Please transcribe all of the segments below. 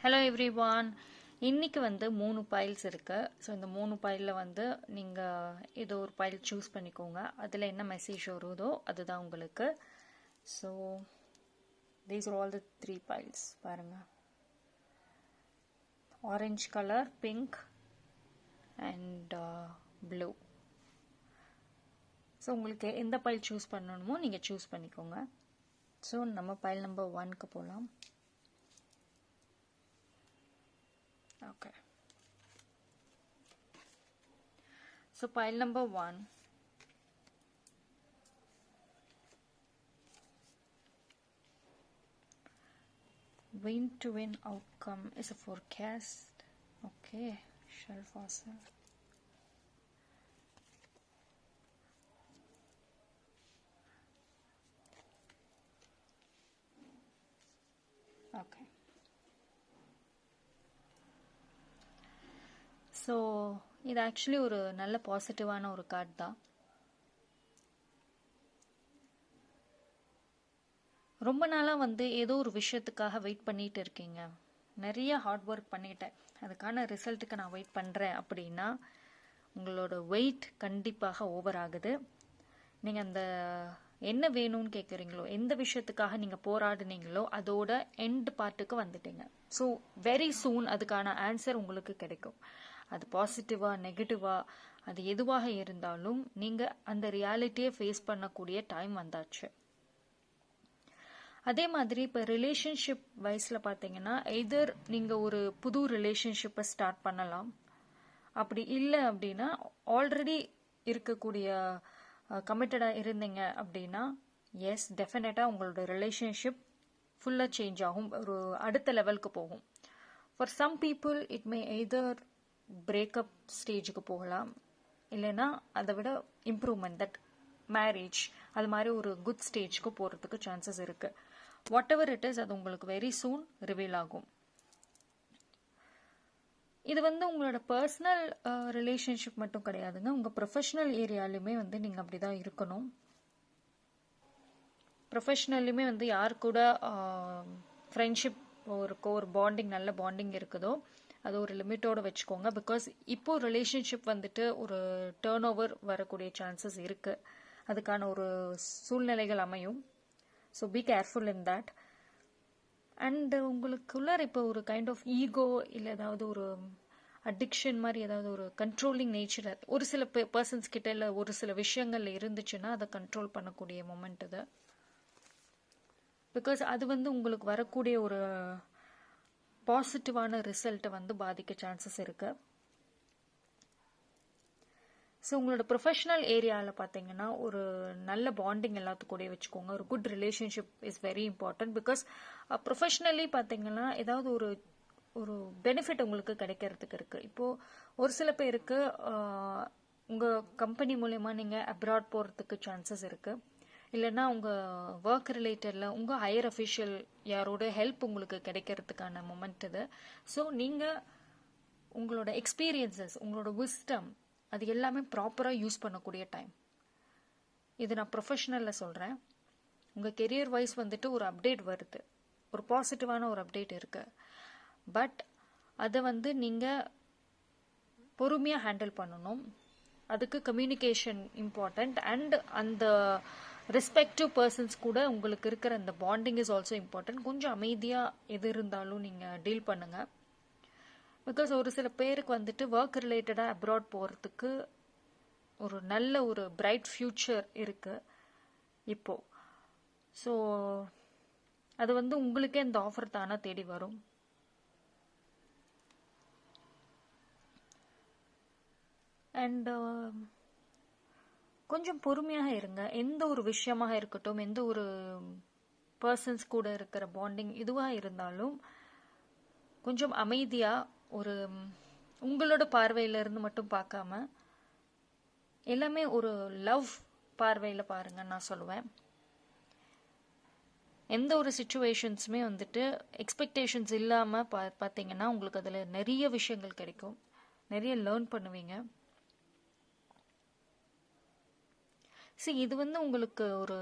Hello everyone. இன்னைக்கு வந்து 3 files இருக்கு. ஸோ இந்த 3 பைலில் வந்து நீங்கள் ஏதோ ஒரு பைல் சூஸ் பண்ணிக்கோங்க. அதில் என்ன மெசேஜ் வருதோ அதுதான் உங்களுக்கு. So these are all the 3 files. பாருங்க, orange colour, pink and blue. So உங்களுக்கு எந்த பைல் சூஸ் பண்ணணுமோ நீங்கள் சூஸ் பண்ணிக்கோங்க. ஸோ நம்ம பைல் நம்பர் 1க்கு போகலாம். Okay. So pile number 1. Win-to-win outcome is a forecast. Okay. Shell fossil. Okay. So இது ஆக்சுவலி ஒரு நல்ல பாசிட்டிவான ஒரு கார்டு தான். ரொம்ப நாளாக வந்து ஏதோ ஒரு விஷயத்துக்காக வெயிட் பண்ணிட்டு இருக்கீங்க. நிறைய ஹார்ட் ஒர்க் பண்ணிட்டேன், அதுக்கான ரிசல்ட்டுக்கு நான் வெயிட் பண்ணுறேன் அப்படின்னா உங்களோட வெயிட் கண்டிப்பாக ஓவர் ஆகுது. நீங்கள் அந்த என்ன வேணும்னு கேட்குறீங்களோ, எந்த விஷயத்துக்காக நீங்கள் போராடுனீங்களோ அதோட எண்ட் பார்ட்டுக்கு வந்துட்டீங்க. ஸோ வெரி சூன் அதுக்கான ஆன்சர் உங்களுக்கு கிடைக்கும். அது பாசிட்டிவா நெகட்டிவா அது எதுவாக இருந்தாலும் நீங்கள் அந்த ரியாலிட்டியை ஃபேஸ் பண்ணக்கூடிய டைம் வந்தாச்சு. அதே மாதிரி இப்போ ரிலேஷன்ஷிப் வைஸில் பார்த்தீங்கன்னா, எதர் நீங்கள் ஒரு புது ரிலேஷன்ஷிப்பை ஸ்டார்ட் பண்ணலாம். அப்படி இல்லை அப்படின்னா ஆல்ரெடி இருக்கக்கூடிய கமிட்டடாக இருந்தீங்க அப்படின்னா எஸ் டெஃபினட்டாக உங்களோட ரிலேஷன்ஷிப் ஃபுல்லாக சேஞ்ச் ஆகும், ஒரு அடுத்த லெவலுக்கு போகும். For some people it may either breakup ஸ்டேஜுக்கு போகலாம், இல்லைன்னா அதை விட இம்ப்ரூவ்மெண்ட் தட் மேரேஜ் அது மாதிரி ஒரு குட் ஸ்டேஜ்க்கு போகிறதுக்கு சான்சஸ் இருக்குது. வாட் எவர் இட் இஸ், அது உங்களுக்கு வெரி சூன் ரிவீல் ஆகும். இது வந்து உங்களோட பர்சனல் ரிலேஷன்ஷிப் மட்டும் கிடையாதுங்க, உங்கள் ப்ரொஃபஷனல் ஏரியாலுமே வந்து நீங்கள் அப்படி தான் இருக்கணும். ப்ரொஃபஷ்னல்லுமே வந்து யார் கூட ஃப்ரெண்ட்ஷிப் ஒரு பாண்டிங் நல்ல பாண்டிங் இருக்குதோ அது ஒரு லிமிட்டோடு வச்சுக்கோங்க. பிகாஸ் இப்போ ரிலேஷன்ஷிப் வந்துட்டு ஒரு டேர்ன் ஓவர் வரக்கூடிய சான்சஸ் இருக்குது, அதுக்கான ஒரு சூழ்நிலைகள் அமையும். So be careful in that. And உங்களுக்குள்ளார இப்போ ஒரு கைண்ட் ஆஃப் ஈகோ இல்லை ஏதாவது ஒரு அடிக்ஷன் மாதிரி ஏதாவது ஒரு கண்ட்ரோலிங் நேச்சர் ஒரு சில பர்சன்ஸ் கிட்ட இல்லை ஒரு சில விஷயங்கள்ல இருந்துச்சுன்னா அதை கண்ட்ரோல் பண்ணக்கூடிய மொமெண்ட் இது. பிகாஸ் அது வந்து உங்களுக்கு வரக்கூடிய ஒரு பாசிட்டிவான ரிசல்ட்டை வந்து பாதிக்க சான்சஸ் இருக்கு. ஸோ உங்களோட ப்ரொஃபஷனல் ஏரியாவில் பார்த்தீங்கன்னா ஒரு நல்ல பாண்டிங் எல்லாத்துக்கூடயே வச்சுக்கோங்க. ஒரு good relationship is very important. Because professionally பார்த்தீங்கன்னா ஏதாவது ஒரு ஒரு பெனிஃபிட் உங்களுக்கு கிடைக்கிறதுக்கு இருக்குது. இப்போது ஒரு சில பேருக்கு உங்கள் கம்பெனி மூலயமா நீங்கள் அப்ராட் போகிறதுக்கு சான்சஸ் இருக்குது, இல்லைன்னா உங்கள் ஒர்க் ரிலேட்டடில் உங்கள் ஹையர் அஃபிஷியல் யாரோட ஹெல்ப் உங்களுக்கு கிடைக்கிறதுக்கான மொமெண்ட் இது. ஸோ நீங்கள் உங்களோட எக்ஸ்பீரியன்சஸ் உங்களோட விஸ்டம் அது எல்லாமே ப்ராப்பராக யூஸ் பண்ணக்கூடிய டைம் இது. நான் ப்ரொஃபஷனலில் சொல்கிறேன். உங்கள் கெரியர் வைஸ் வந்துட்டு ஒரு அப்டேட் வருது, ஒரு பாசிட்டிவான ஒரு அப்டேட் இருக்குது. பட் அதை வந்து நீங்கள் பொறுமையாக ஹேண்டில் பண்ணணும். அதுக்கு கம்யூனிகேஷன் இம்பார்ட்டண்ட். அண்ட் அந்த ரெஸ்பெக்டிவ் பர்சன்ஸ் கூட உங்களுக்கு இருக்கிற அந்த பாண்டிங் இஸ் ஆல்சோ இம்பார்ட்டன்ட். கொஞ்சம் அமைதியாக எது இருந்தாலும் நீங்கள் டீல் பண்ணுங்கள். பிகாஸ் ஒரு சில பேருக்கு வந்துட்டு ஒர்க் ரிலேட்டடாக அப்ராட் போகிறதுக்கு ஒரு நல்ல ஒரு பிரைட் ஃபியூச்சர் இருக்குது இப்போது. ஸோ அது வந்து உங்களுக்கே இந்த ஆஃபர் தானே தேடி வரும். அண்ட் கொஞ்சம் பொறுமையாக இருங்க. எந்த ஒரு விஷயமாக இருக்கட்டும், எந்த ஒரு பர்சன்ஸ் கூட இருக்கிற பாண்டிங் இதுவாக இருந்தாலும் கொஞ்சம் அமைதியாக ஒரு உங்களோட பார்வையிலிருந்து மட்டும் பார்க்காம எல்லாமே ஒரு லவ் பார்வையில் பாருங்கன்னு நான் சொல்லுவேன். எந்த ஒரு சிச்சுவேஷன்ஸுமே வந்துட்டு எக்ஸ்பெக்டேஷன்ஸ் இல்லாமல் பார்த்தீங்கன்னா உங்களுக்கு அதில் நிறைய விஷயங்கள் கிடைக்கும், நிறைய லேர்ன் பண்ணுவீங்க. இது வந்து உங்களுக்கு ஒரு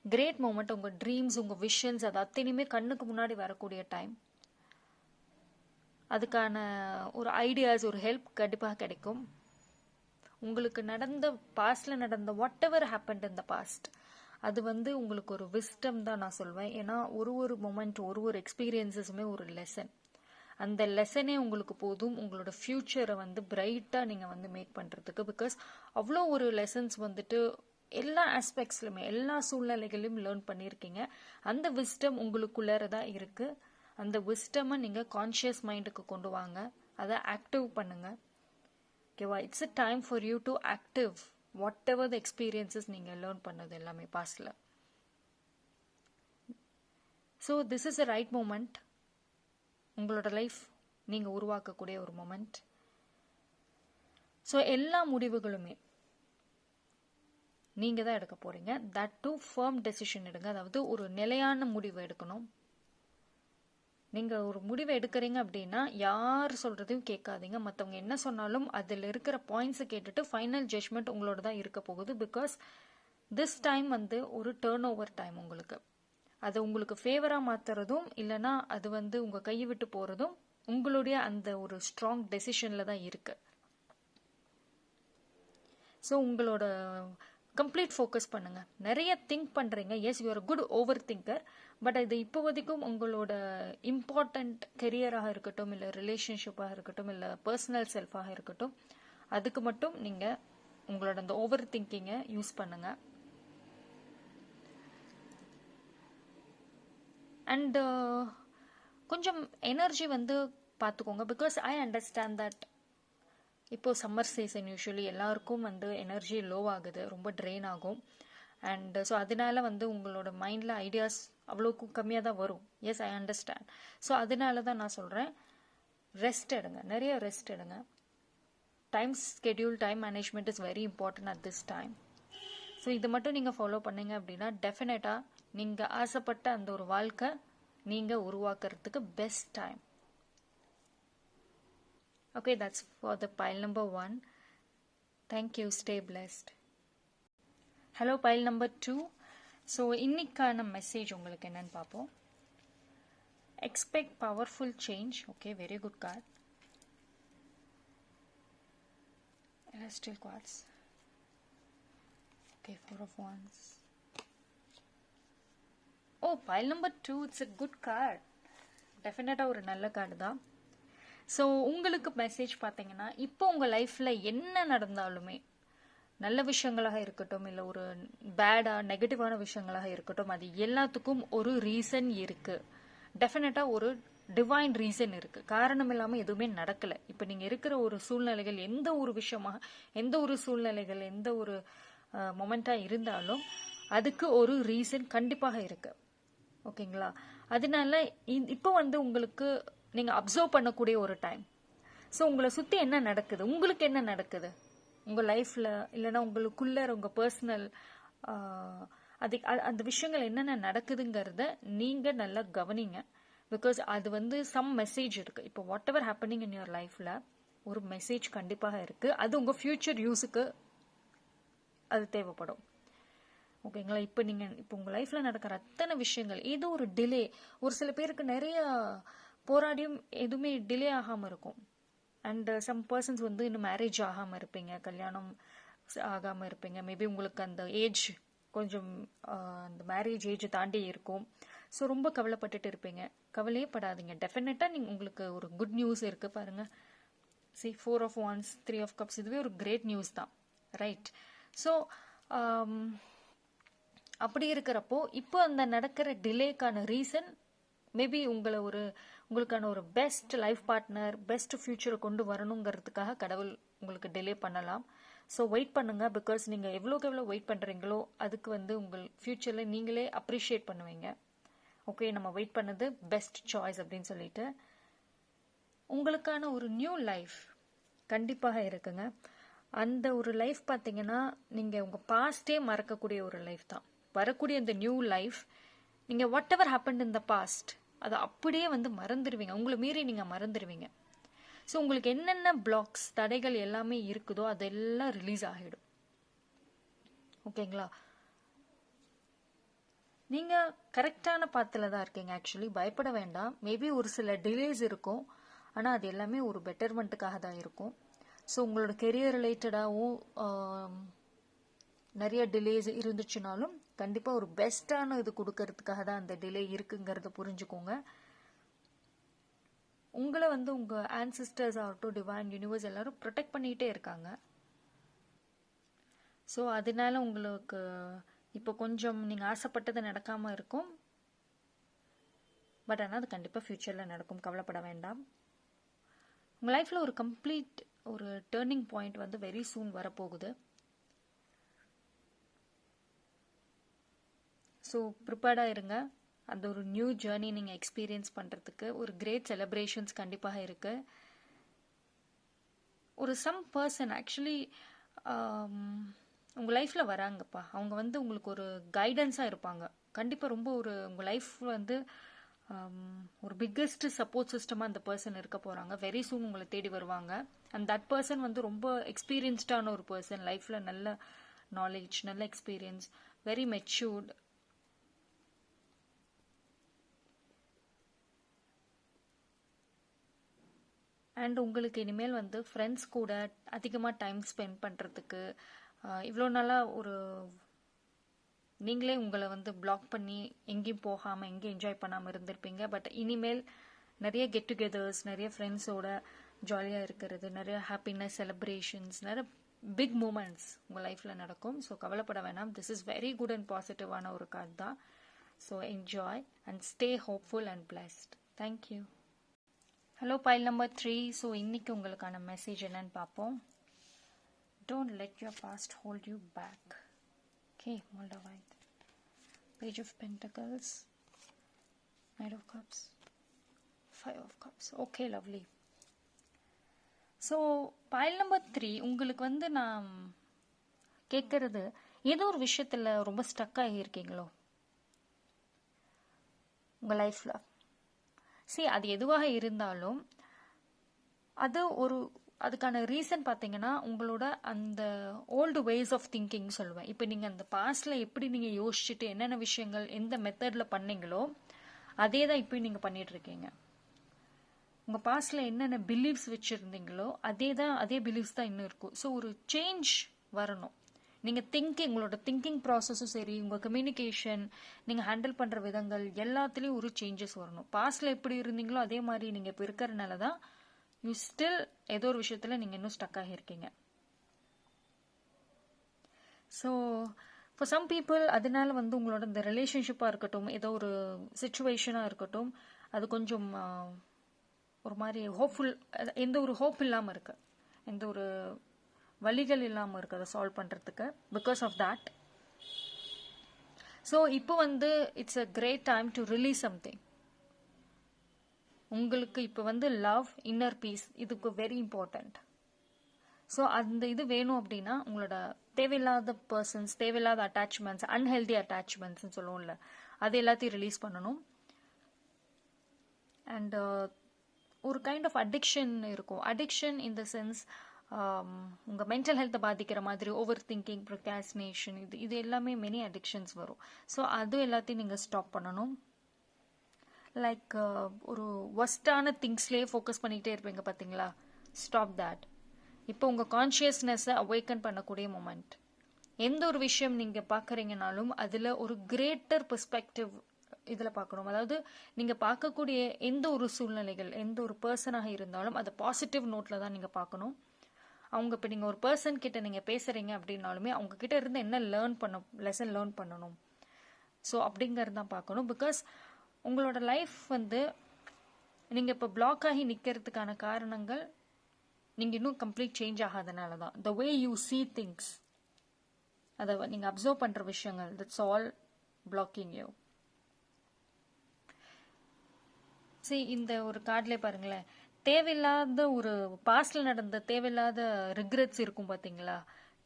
கிரேட் மூமெண்ட். உங்கள் ட்ரீம்ஸ் உங்கள் விஷன்ஸ் அது அத்தனையுமே கண்ணுக்கு முன்னாடி வரக்கூடிய டைம். அதுக்கான ஒரு ஐடியாஸ், ஒரு ஹெல்ப் கண்டிப்பாக கிடைக்கும். உங்களுக்கு நடந்த பாஸ்டில் நடந்த whatever happened in the past, அது வந்து உங்களுக்கு ஒரு விஸ்டம் தான் நான் சொல்வேன். ஏன்னா ஒரு மொமெண்ட், ஒரு எக்ஸ்பீரியன்ஸஸுமே ஒரு லெசன். அந்த லெசனே உங்களுக்கு போதும் உங்களோட ஃபியூச்சரை வந்து பிரைட்டாக நீங்கள் வந்து மேக் பண்ணுறதுக்கு. பிகாஸ் அவ்வளோ ஒரு லெசன்ஸ் வந்துட்டு எல்லா ஆஸ்பெக்ட்ஸ்லையுமே, எல்லா சூழ்நிலைகளையும் லேர்ன் பண்ணியிருக்கீங்க. அந்த விஸ்டம் உங்களுக்குள்ளார தான் இருக்குது. அந்த விஸ்டமை நீங்கள் கான்ஷியஸ் மைண்டுக்கு கொண்டு வாங்க, அதை ஆக்டிவ் பண்ணுங்கள். ஓகேவா? It's a time for you to active whatever the experiences நீங்கள் லேர்ன் பண்ணது எல்லாமே பாஸ்டில். So this is a right moment. உங்களோட லைஃப் நீங்கள் உருவாக்கக்கூடிய ஒரு மொமெண்ட். ஸோ எல்லா முடிவுகளுமே நீங்கள் தான் எடுக்க போகிறீங்க. தட் டு ஃபர்ம் டெசிஷன் எடுங்க. அதாவது ஒரு நிலையான முடிவு எடுக்கணும். நீங்கள் ஒரு முடிவை எடுக்கிறீங்க அப்படின்னா யார் சொல்கிறதையும் கேட்காதீங்க. மற்றவங்க என்ன சொன்னாலும் அதில் இருக்கிற பாயிண்ட்ஸை கேட்டுட்டு ஃபைனல் ஜட்ஜ்மெண்ட் உங்களோட தான் இருக்க போகுது. பிகாஸ் திஸ் டைம் வந்து ஒரு டேர்ன் ஓவர் டைம். உங்களுக்கு அதை உங்களுக்கு ஃபேவராக மாற்றுறதும் இல்லைன்னா அது வந்து உங்கள் கையை விட்டு போகிறதும் உங்களுடைய அந்த ஒரு ஸ்ட்ராங் டெசிஷனில் தான் இருக்கு. ஸோ உங்களோட கம்ப்ளீட் ஃபோக்கஸ் பண்ணுங்கள். நிறைய திங்க் பண்ணுறீங்க. Yes, you are good overthinker. But இது இப்போதைக்கும் உங்களோட இம்பார்ட்டண்ட் கெரியராக இருக்கட்டும், இல்லை ரிலேஷன்ஷிப்பாக இருக்கட்டும், இல்லை பர்சனல் செல்ஃபாக இருக்கட்டும், அதுக்கு மட்டும் நீங்கள் உங்களோட அந்த ஓவர் திங்கிங்கை யூஸ் பண்ணுங்கள். அண்ட் கொஞ்சம் எனர்ஜி வந்து பார்த்துக்கோங்க. பிகாஸ் ஐ அண்டர்ஸ்டாண்ட் தட் இப்போ சம்மர் சீசன் யூஸ்வலி எல்லாருக்கும் வந்து எனர்ஜி லோ ஆகுது, ரொம்ப ட்ரெயின் ஆகும். அண்ட் ஸோ அதனால வந்து உங்களோட மைண்டில் ஐடியாஸ் அவ்வளோக்கும் கம்மியாக தான் வரும். S, I understand. ஸோ அதனால தான் நான் சொல்கிறேன், ரெஸ்ட் எடுங்க, நிறைய ரெஸ்ட் எடுங்க. Time schedule, time management is very important at this time. So இது மட்டும் நீங்கள் ஃபாலோ பண்ணீங்க அப்படின்னா டெஃபினட்டாக நீங்கள் ஆசைப்பட்ட அந்த ஒரு வாழ்க்கை நீங்கள் உருவாக்குறதுக்கு best time. Okay, that's for the pile number 1. Thank you. Stay blessed. Hello, pile number 2. So, இன்னைக்கான மெசேஜ் உங்களுக்கு என்னன்னு பார்ப்போம். Expect powerful change. Okay, very good card. Celestial cards. Okay, 4 of Wands. Oh, pile number 2. It's a good card. Definitely ஒரு நல்ல card தான். So உங்களுக்கு message பார்த்தீங்கன்னா, இப்போ உங்கள் லைஃப்பில் என்ன நடந்தாலுமே, நல்ல விஷயங்களாக இருக்கட்டும், இல்லை ஒரு பேடாக நெகட்டிவான விஷயங்களாக இருக்கட்டும், அது எல்லாத்துக்கும் ஒரு ரீசன் இருக்குது. டெஃபினட்டாக ஒரு டிவைன் ரீசன் இருக்குது. காரணம் இல்லாமல் எதுவுமே நடக்கலை. இப்போ நீங்கள் இருக்கிற ஒரு சூழ்நிலைகள், எந்த ஒரு விஷயமாக, எந்த ஒரு சூழ்நிலைகள், எந்த ஒரு மொமெண்ட்டாக இருந்தாலும் அதுக்கு ஒரு ரீசன் கண்டிப்பாக இருக்குது. ஓகேங்களா? அதனால இப்போ வந்து உங்களுக்கு நீங்கள் அப்சர்வ் பண்ணக்கூடிய ஒரு டைம். ஸோ உங்களை சுற்றி என்ன நடக்குது, உங்களுக்கு என்ன நடக்குது உங்கள் லைஃப்பில், இல்லைன்னா உங்களுக்குள்ள உங்கள் பர்சனல் அந்த விஷயங்கள் என்னென்ன நடக்குதுங்கிறத நீங்கள் நல்லா கவனிங்க. பிகாஸ் அது வந்து சம் மெசேஜ் இருக்குது. இப்போ what ever happening in your லைஃப்பில் ஒரு மெசேஜ் கண்டிப்பாக இருக்குது. அது உங்கள் ஃப்யூச்சர் யூஸுக்கு அது தேவைப்படும். ஓகேங்களா? இப்போ உங்கள் லைஃப்பில் நடக்கிற அத்தனை விஷயங்கள், ஏதோ ஒரு டிலே, ஒரு சில பேருக்கு நிறைய போராடியும் எதுவுமே டிலே ஆகாமல் இருக்கும். அண்ட் சம் பர்சன்ஸ் வந்து இன்னும் மேரேஜ் ஆகாமல் இருப்பீங்க, கல்யாணம் ஆகாமல் இருப்பீங்க. மேபி உங்களுக்கு அந்த ஏஜ் கொஞ்சம் அந்த மேரேஜ் ஏஜ் தாண்டி இருக்கும். ஸோ ரொம்ப கவலைப்பட்டுட்டு இருப்பீங்க. கவலையே படாதீங்க. டெஃபினட்டாக உங்களுக்கு ஒரு குட் நியூஸ் இருக்குது பாருங்கள். 4 of Wands, 3 of Cups, இதுவே ஒரு கிரேட் நியூஸ் தான், ரைட்? ஸோ அப்படி இருக்கிறப்போ இப்போ அந்த நடக்கிற டிலேக்கான ரீசன் மேபி உங்களுக்கான ஒரு பெஸ்ட் லைஃப் பார்ட்னர், பெஸ்ட் ஃபியூச்சரை கொண்டு வரணுங்கிறதுக்காக கடவுள் உங்களுக்கு டிலே பண்ணலாம். ஸோ வெயிட் பண்ணுங்க. பிகாஸ் நீங்கள் எவ்வளோக்கு எவ்வளோ வெயிட் பண்ணுறீங்களோ அதுக்கு வந்து உங்கள் ஃபியூச்சரில் நீங்களே அப்ரிஷியேட் பண்ணுவீங்க. ஓகே, நம்ம வெயிட் பண்ணது பெஸ்ட் சாய்ஸ் அப்படின்னு சொல்லிட்டு உங்களுக்கான ஒரு நியூ லைஃப் கண்டிப்பாக இருக்குங்க. அந்த ஒரு லைஃப் பார்த்தீங்கன்னா நீங்கள் உங்கள் பாஸ்டே மறக்கக்கூடிய ஒரு லைஃப் தான். வரக்கூடிய அந்த நியூ லைஃப், நீங்கள் whatever happened in the past அதை அப்படியே வந்து மறந்துடுவீங்க. உங்களை மீறி நீங்கள் மறந்துடுவீங்க. ஸோ உங்களுக்கு என்னென்ன பிளாக்ஸ், தடைகள் எல்லாமே இருக்குதோ அதெல்லாம் ரிலீஸ் ஆகிடும். ஓகேங்களா? நீங்கள் கரெக்டான பாத்தில் தான் இருக்கீங்க. ஆக்சுவலி பயப்பட வேண்டாம். மேபி ஒரு சில டிலேஸ் இருக்கும். ஆனால் அது எல்லாமே ஒரு பெட்டர்மெண்ட்டுக்காக தான் இருக்கும். ஸோ உங்களோட கெரியர் ரிலேட்டடாகவும் நிறைய டிலேஸ் இருந்துச்சுனாலும் கண்டிப்பாக ஒரு பெஸ்ட்டான இது கொடுக்கறதுக்காக தான் அந்த டிலே இருக்குங்கிறத புரிஞ்சுக்கோங்க. உங்களை வந்து உங்கள் ஆன்சிஸ்டர்ஸ் ஆகட்டும், டிவைன் யூனிவர்ஸ் எல்லாரும் ப்ரொடெக்ட் பண்ணிகிட்டே இருக்காங்க. ஸோ அதனால உங்களுக்கு இப்போ கொஞ்சம் நீங்கள் ஆசைப்பட்டது நடக்காமல் இருக்கும். பட் ஆனால் அது கண்டிப்பாக ஃப்யூச்சரில் நடக்கும், கவலைப்பட வேண்டாம். உங்கள் லைஃப்பில் ஒரு கம்ப்ளீட் ஒரு டேர்னிங் பாயிண்ட் வந்து வெரி சூன் வரப்போகுது. ஸோ ப்ரிப்பேர்டாக இருங்க. அந்த ஒரு நியூ ஜேர்னி நீங்கள் எக்ஸ்பீரியன்ஸ் பண்ணுறதுக்கு ஒரு கிரேட் செலிப்ரேஷன்ஸ் கண்டிப்பாக இருக்குது. ஒரு சம் பர்சன் ஆக்சுவலி உங்கள் லைஃப்பில் வராங்கப்பா. அவங்க வந்து உங்களுக்கு ஒரு கைடன்ஸாக இருப்பாங்க. கண்டிப்பாக ரொம்ப ஒரு உங்கள் லைஃப் வந்து ஒரு பிக்கெஸ்ட் சப்போர்ட் சிஸ்டமாக அந்த பர்சன் இருக்க போகிறாங்க. வெரி சூன் உங்களை தேடி வருவாங்க. அண்ட் தட் பர்சன் வந்து ரொம்ப எக்ஸ்பீரியன்ஸ்டான ஒரு பர்சன். லைஃப்பில் நல்ல நாலேஜ், நல்ல எக்ஸ்பீரியன்ஸ், வெரி மெச்சூர்ட். அண்ட் உங்களுக்கு இனிமேல் வந்து ஃப்ரெண்ட்ஸ் கூட அதிகமாக டைம் ஸ்பெண்ட் பண்ணுறதுக்கு இவ்வளோ நாளாக ஒரு நீங்களே உங்களை வந்து பிளாக் பண்ணி எங்கேயும் போகாமல் எங்கேயும் என்ஜாய் பண்ணாமல் இருந்திருப்பீங்க. பட் இனிமேல் நிறைய கெட் டுகெதர்ஸ், நிறைய ஃப்ரெண்ட்ஸோட ஜாலியாக இருக்கிறது, நிறைய ஹாப்பினஸ், செலிப்ரேஷன்ஸ், நிறைய பிக் மூமெண்ட்ஸ் உங்கள் லைஃப்பில் நடக்கும். ஸோ கவலைப்பட வேணாம். This is very good and பாசிட்டிவான ஒரு கார்டு தான். So enjoy and stay hopeful and blessed. Thank you. Hello file number 3. So இன்னைக்கு உங்களுக்கான மெசேஜ் என்னன்னு பார்ப்போம். Don't let your past hold you back. Okay, Moldavite. Page of Pentacles, Knight of Cups, Five of Cups. Okay, lovely. So file number 3 உங்களுக்கு வந்து நான் கேட்கறது, ஏதோ ஒரு விஷயத்தில் ரொம்ப ஸ்டக் ஆகியிருக்கீங்களோ உங்கள் லைஃப்பில். அது எதுவாக இருந்தாலும் அது ஒரு அதுக்கான ரீசன் பார்த்தீங்கன்னா உங்களோட அந்த ஓல்டு வேஸ் ஆஃப் திங்கிங் சொல்லுவேன். இப்போ நீங்கள் அந்த பாஸ்டில் எப்படி நீங்கள் யோசிச்சுட்டு என்னென்ன விஷயங்கள் எந்த மெத்தடில் பண்ணீங்களோ அதே தான் இப்போ நீங்கள் பண்ணிகிட்ருக்கீங்க. உங்கள் பாஸ்டில் என்னென்ன பிலீவ்ஸ் வச்சுருந்தீங்களோ அதே பிலீவ்ஸ் தான் இன்னும் இருக்கும். ஸோ ஒரு சேஞ்ச் வரணும். நீங்கள் உங்களோட திங்கிங் ப்ராசஸும் சரி, உங்கள் கம்யூனிகேஷன், நீங்கள் ஹேண்டில் பண்ணுற விதங்கள் எல்லாத்துலேயும் ஒரு சேஞ்சஸ் வரணும். பாஸ்டில் எப்படி இருந்தீங்களோ அதே மாதிரி நீங்கள் இப்போ இருக்கிறனால தான் யூ ஸ்டில் ஏதோ ஒரு விஷயத்தில் நீங்கள் இன்னும் ஸ்டக் ஆகியிருக்கீங்க. ஸோ ஃபார் சம் பீப்புள் அதனால வந்து உங்களோட இந்த ரிலேஷன்ஷிப்பாக இருக்கட்டும், ஏதோ ஒரு சுச்சுவேஷனாக இருக்கட்டும், அது கொஞ்சம் ஒரு மாதிரி ஹோப்ஃபுல், எந்த ஒரு ஹோப் இல்லாமல் இருக்கு, எந்த ஒரு வழிகள் இல்லாமல் இருக்குது அதை சால்வ் பண்ணுறதுக்கு பிகாஸ் ஆஃப் தேட். ஸோ இப்போ வந்து it's a great time to release something. உங்களுக்கு இப்போ வந்து லவ், இன்னர் பீஸ், இதுக்கு வெரி இம்பார்ட்டண்ட். ஸோ அந்த இது வேணும் அப்படின்னா உங்களோட தேவையில்லாத பர்சன்ஸ், தேவையில்லாத அட்டாச்மெண்ட்ஸ், அன்ஹெல்தி அட்டாச்மெண்ட்ஸ்ன்னு சொல்லுவோம்ல, அது எல்லாத்தையும் ரிலீஸ் பண்ணணும். அண்ட் ஒரு கைண்ட் ஆஃப் அடிக்ஷன் இருக்கும். அடிக்ஷன் இன் த சென்ஸ் உங்கள் மென்டல் ஹெல்த்தை பாதிக்கிற மாதிரி ஓவர் திங்கிங், ப்ரொகாஸ்டினேஷன், இது எல்லாமே மெனி அடிக்ஷன்ஸ் வரும். ஸோ அது எல்லாத்தையும் நீங்கள் ஸ்டாப் பண்ணணும். லைக் ஒரு ஒஸ்டான திங்ஸ்லேயே ஃபோக்கஸ் பண்ணிக்கிட்டே இருப்பீங்க பார்த்தீங்களா, ஸ்டாப் தேட். இப்போ உங்கள் கான்ஷியஸ்னஸை அவேக்கன் பண்ணக்கூடிய மொமெண்ட். எந்த ஒரு விஷயம் நீங்கள் பார்க்குறீங்கனாலும் அதில் ஒரு கிரேட்டர் பெர்ஸ்பெக்டிவ் இதில் பார்க்கணும். அதாவது நீங்கள் பார்க்கக்கூடிய எந்த ஒரு சூழ்நிலைகள், எந்த ஒரு பர்சனாக இருந்தாலும் அதை பாசிட்டிவ் நோட்டில் தான் நீங்கள் பார்க்கணும். அவங்க இப்போ நீங்கள் ஒரு பர்சன் கிட்ட நீங்கள் பேசுகிறீங்க அப்படின்னாலுமே அவங்க கிட்ட இருந்து என்ன லெசன் லேர்ன் பண்ணணும், ஸோ அப்படிங்கிறது தான் பார்க்கணும். பிகாஸ் உங்களோட லைஃப் வந்து நீங்கள் இப்போ பிளாக் ஆகி நிற்கிறதுக்கான காரணங்கள் நீங்கள் இன்னும் கம்ப்ளீட் சேஞ்ச் ஆகாதனால தான். த வே யூ சீ திங்ஸ், அதை நீங்கள் அப்சர்வ் பண்ணுற விஷயங்கள், தட்ஸ் ஆல் பிளாக்கிங் யூ. இந்த ஒரு கார்ட்லேயே பாருங்களேன், தேவையில்லாத ஒரு பாஸ்டில் நடந்த தேவையில்லாத ரிக்ரெட்ஸ் இருக்கும் பார்த்தீங்களா,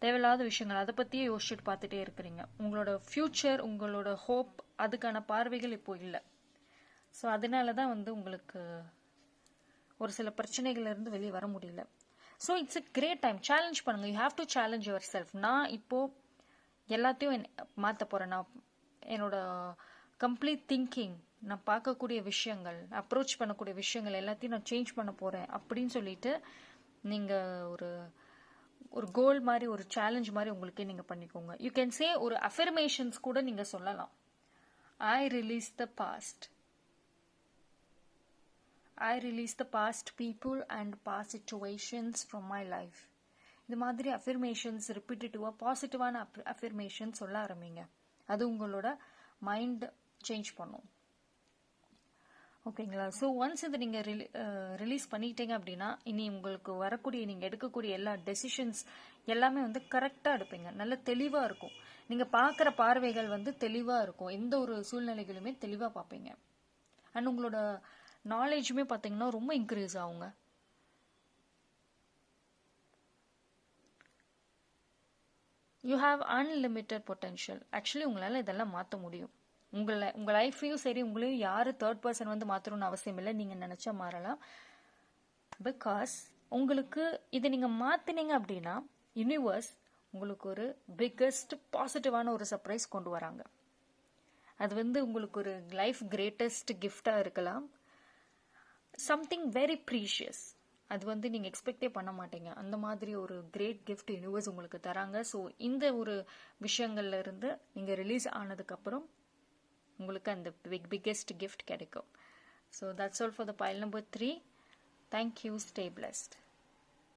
தேவையில்லாத விஷயங்கள், அதை பற்றியே யோசிச்சுட்டு பார்த்துட்டே இருக்கிறீங்க. உங்களோட ஃப்யூச்சர், உங்களோட ஹோப், அதுக்கான பார்வைகள் இப்போ இல்லை. ஸோ அதனால தான் வந்து உங்களுக்கு ஒரு சில பிரச்சனைகள்லேருந்து வெளியே வர முடியல. So it's a great time. Challenge பண்ணுங்கள். You have to challenge yourself. நான் இப்போது எல்லாத்தையும் மாற்ற போகிறேன். நான் என்னோட கம்ப்ளீட் திங்கிங், நான் பார்க்கக்கூடிய விஷயங்கள், அப்ரோச் பண்ணக்கூடிய விஷயங்கள் எல்லாத்தையும் நான் சேஞ்ச் பண்ண போறேன் அப்படின்னு சொல்லிட்டு நீங்க ஒரு ஒரு கோல் மாதிரி, ஒரு சேலஞ்ச் மாதிரி உங்களுக்கே நீங்க பண்ணிக்கோங்க. யூ கேன் சே ஒரு அஃபர்மேஷன்ஸ் கூட நீங்க சொல்லலாம். I release the past, I release the past people and past situations from my life. இது மாதிரி அஃபர்மேஷன்ஸ் ரிப்பீட்டேட்டிவா பாசிட்டிவான அஃபர்மேஷன் சொல்ல ஆரம்பிங்க. அது உங்களோட மைண்ட் சேஞ்ச் பண்ணும். ஓகேங்களா? ஸோ ஒன்ஸ் இதை நீங்கள் ரிலீஸ் பண்ணிட்டீங்க அப்படின்னா இனி உங்களுக்கு வரக்கூடிய நீங்கள் எடுக்கக்கூடிய எல்லா டெசிஷன்ஸ் எல்லாமே வந்து கரெக்டாக எடுப்பீங்க. நல்ல தெளிவாக இருக்கும். நீங்கள் பார்க்குற பார்வைகள் வந்து தெளிவாக இருக்கும். எந்த ஒரு சூழ்நிலைகளுமே தெளிவாக பார்ப்பீங்க. அண்ட் உங்களோட நாலேஜுமே பார்த்தீங்கன்னா ரொம்ப இன்க்ரீஸ் ஆகுங்க. You have unlimited potential. Actually உங்களால் இதெல்லாம் மாற்ற முடியும். உங்கள் லைஃப்பையும் சரி, உங்களையும் யாரும் தேர்ட் பர்சன் வந்து மாற்றணும்னு அவசியம் இல்லை. நீங்கள் நினச்சா மாறலாம். பிகாஸ் உங்களுக்கு இதை நீங்கள் மாற்றினீங்க அப்படின்னா யூனிவர்ஸ் உங்களுக்கு ஒரு பிக்கஸ்ட் பாசிட்டிவான ஒரு சர்ப்ரைஸ் கொண்டு வராங்க. அது வந்து உங்களுக்கு ஒரு லைஃப் கிரேட்டஸ்ட் கிஃப்டாக இருக்கலாம். Something very precious. அது வந்து நீங்கள் எக்ஸ்பெக்டே பண்ண மாட்டீங்க. அந்த மாதிரி ஒரு கிரேட் கிஃப்ட் யூனிவர்ஸ் உங்களுக்கு தராங்க. ஸோ இந்த ஒரு விஷயங்கள்ல இருந்து நீங்கள் ரிலீஸ் ஆனதுக்கப்புறம் உங்களுக்கு அந்த பிக்கெஸ்ட் கிஃப்ட் கிடைக்கும். So that's all for the file number 3. Thank you. Stay blessed.